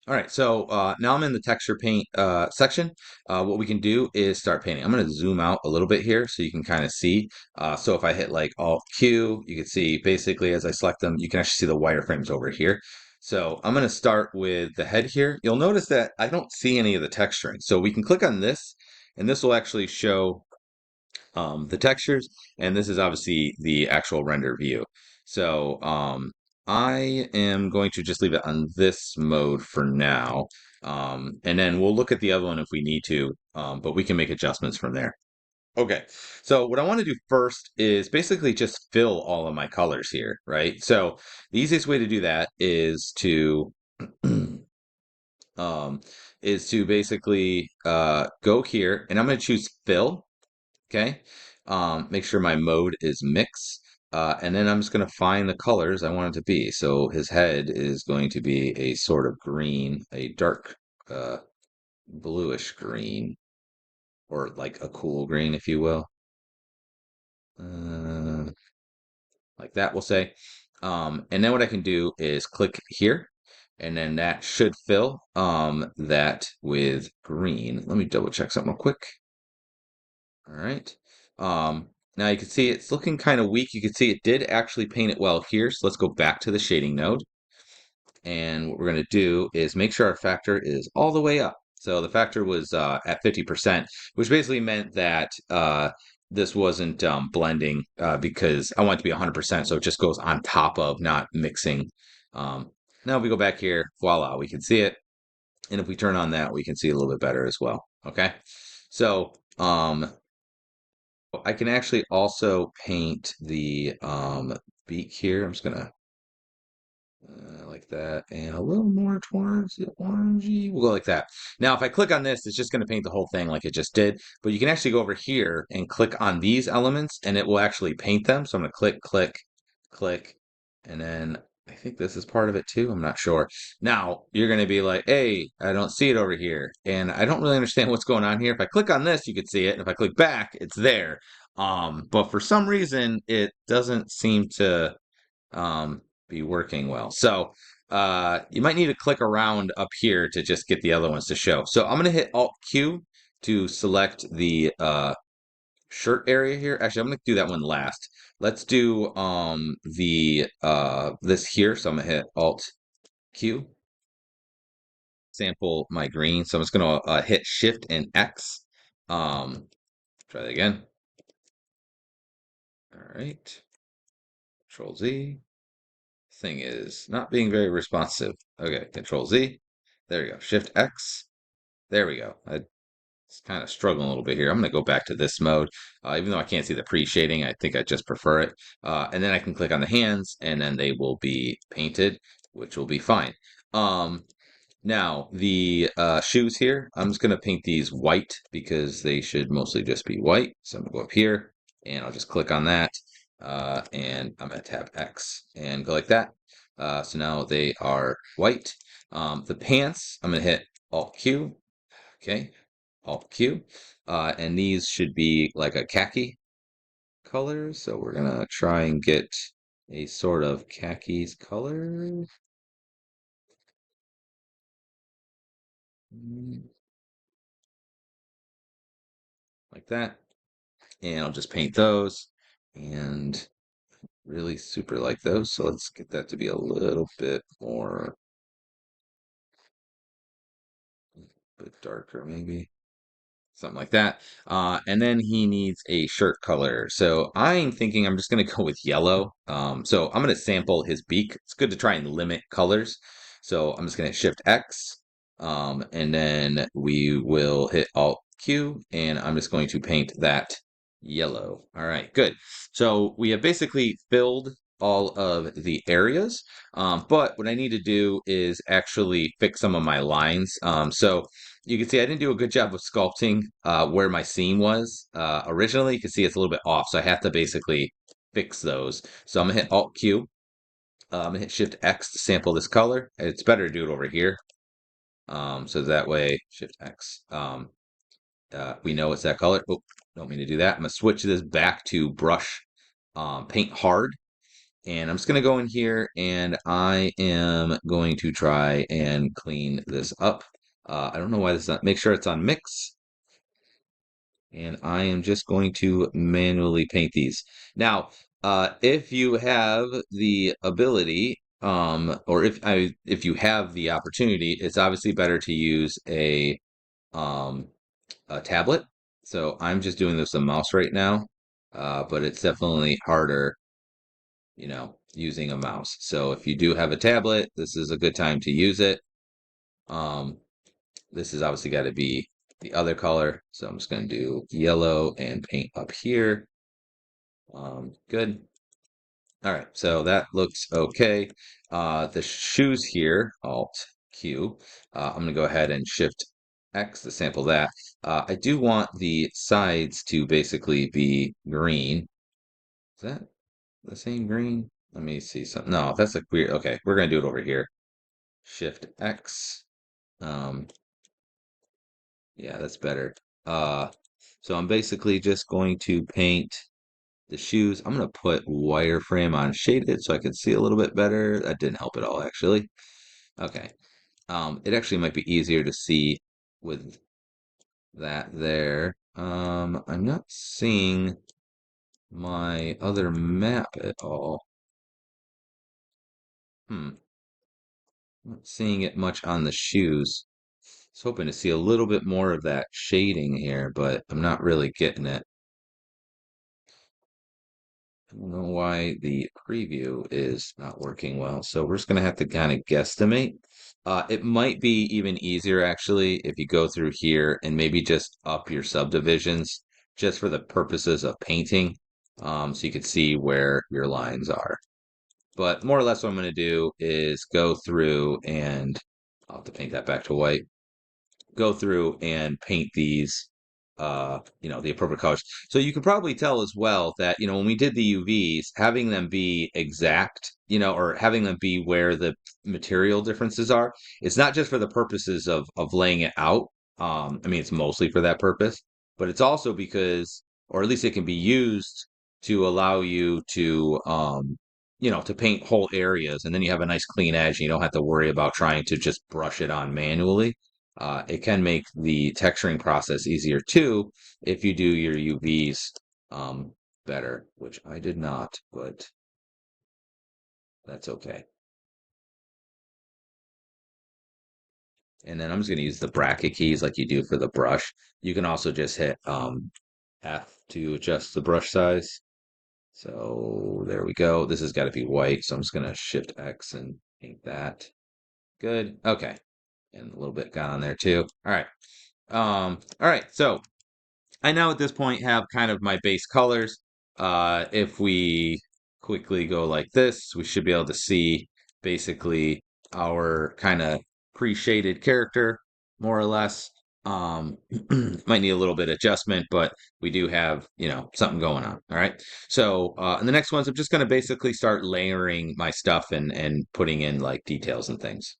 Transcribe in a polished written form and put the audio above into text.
All right, so now I'm in the texture paint section. What we can do is start painting. I'm going to zoom out a little bit here so you can kind of see. So if I hit like Alt Q, you can see basically as I select them, you can actually see the wireframes over here. So I'm going to start with the head here. You'll notice that I don't see any of the texturing. So we can click on this, and this will actually show the textures, and this is obviously the actual render view. So I am going to just leave it on this mode for now, and then we'll look at the other one if we need to, but we can make adjustments from there. Okay, so what I want to do first is basically just fill all of my colors here, right? So the easiest way to do that um, is to basically go here, and I'm going to choose fill. Okay. Make sure my mode is mix. And then I'm just going to find the colors I want it to be. So his head is going to be a sort of green, a dark uh, bluish green, or like a cool green, if you will. Uh, like that, we'll say. And then what I can do is click here, and then that should fill that with green. Let me double check something real quick. All right. Now you can see it's looking kind of weak. You can see it did actually paint it well here. So let's go back to the shading node. And what we're going to do is make sure our factor is all the way up. So the factor was at 50%, which basically meant that this wasn't blending because I want it to be 100%. So it just goes on top of, not mixing. Um, Now if we go back here, voila, we can see it. And if we turn on that, we can see a little bit better as well. Okay. So I can actually also paint the beak here. I'm just gonna like that, and a little more towards the orangey. We'll go like that. Now, if I click on this, it's just gonna paint the whole thing like it just did. But you can actually go over here and click on these elements, and it will actually paint them. So I'm gonna click, click, click, and then I think this is part of it too. I'm not sure. Now you're gonna be like, "Hey, I don't see it over here," and I don't really understand what's going on here. If I click on this, you can see it, and if I click back, it's there. But for some reason, it doesn't seem to be working well. So you might need to click around up here to just get the other ones to show. So I'm going to hit Alt Q to select the shirt area here. Actually, I'm going to do that one last. Let's do the this here. So I'm going to hit Alt Q, sample my green. So I'm just going to hit Shift and X. Try that again. All right. Control Z. Thing is not being very responsive. Okay, Control Z. There we go. Shift X. There we go. I was kind of struggling a little bit here. I'm going to go back to this mode. Even though I can't see the pre-shading, I think I just prefer it. And then I can click on the hands, and then they will be painted, which will be fine. Now, the shoes here, I'm just going to paint these white because they should mostly just be white. So I'm going to go up here, and I'll just click on that. And I'm going to tap X and go like that. So now they are white. The pants, I'm going to hit Alt Q. Okay, Alt Q. And these should be like a khaki color. So we're going to try and get a sort of khakis color. Like that. And I'll just paint those and really super like those. So let's get that to be a little bit more, a bit darker maybe. Something like that. And then he needs a shirt color. So I'm thinking I'm just going to go with yellow. So I'm going to sample his beak. It's good to try and limit colors. So I'm just going to Shift X. And then we will hit Alt Q. And I'm just going to paint that yellow. All right, good. So we have basically filled all of the areas. But what I need to do is actually fix some of my lines. So you can see I didn't do a good job of sculpting where my seam was originally. You can see it's a little bit off, so I have to basically fix those. So I'm gonna hit Alt Q. I'm gonna hit Shift X to sample this color. It's better to do it over here. So that way, Shift X. We know it's that color. Oh, don't mean to do that. I'm gonna switch this back to brush paint hard. And I'm just going to go in here and I am going to try and clean this up. I don't know why this is not, make sure it's on mix. And I am just going to manually paint these. Now, if you have the ability, or if you have the opportunity, it's obviously better to use um, a tablet. So I'm just doing this with a mouse right now, but it's definitely harder, using a mouse. So if you do have a tablet, this is a good time to use it. Um, this has obviously got to be the other color. So I'm just going to do yellow and paint up here. Good. All right, so that looks okay. The shoes here, Alt Q. I'm going to go ahead and Shift X to sample that. I do want the sides to basically be green. Is that the same green? Let me see something. No, that's a weird. Okay, we're going to do it over here. Shift X. Um, yeah, that's better. Uh, so I'm basically just going to paint the shoes. I'm going to put wireframe on shaded so I can see a little bit better. That didn't help at all, actually. Okay. It actually might be easier to see with that there. I'm not seeing my other map at all. Hmm. Not seeing it much on the shoes. I was hoping to see a little bit more of that shading here, but I'm not really getting it. I don't know why the preview is not working well. So we're just going to have to kind of guesstimate. It might be even easier actually if you go through here and maybe just up your subdivisions just for the purposes of painting, so you could see where your lines are. But more or less what I'm going to do is go through and I'll have to paint that back to white, go through and paint these the appropriate colors. So you can probably tell as well that, when we did the UVs, having them be exact, or having them be where the material differences are, it's not just for the purposes of laying it out. I mean, it's mostly for that purpose, but it's also because, or at least it can be used to allow you to paint whole areas, and then you have a nice clean edge, and you don't have to worry about trying to just brush it on manually. It can make the texturing process easier too if you do your UVs better, which I did not, but that's okay. And then I'm just going to use the bracket keys like you do for the brush. You can also just hit F to adjust the brush size. So there we go. This has got to be white, so I'm just going to Shift X and paint that. Good. Okay. And a little bit gone on there too. All right. All right. So I now at this point have kind of my base colors. If we quickly go like this, we should be able to see basically our kind of pre-shaded character, more or less. Um, might need a little bit of adjustment, but we do have, something going on. All right. So in the next ones, I'm just going to basically start layering my stuff and putting in like details and things.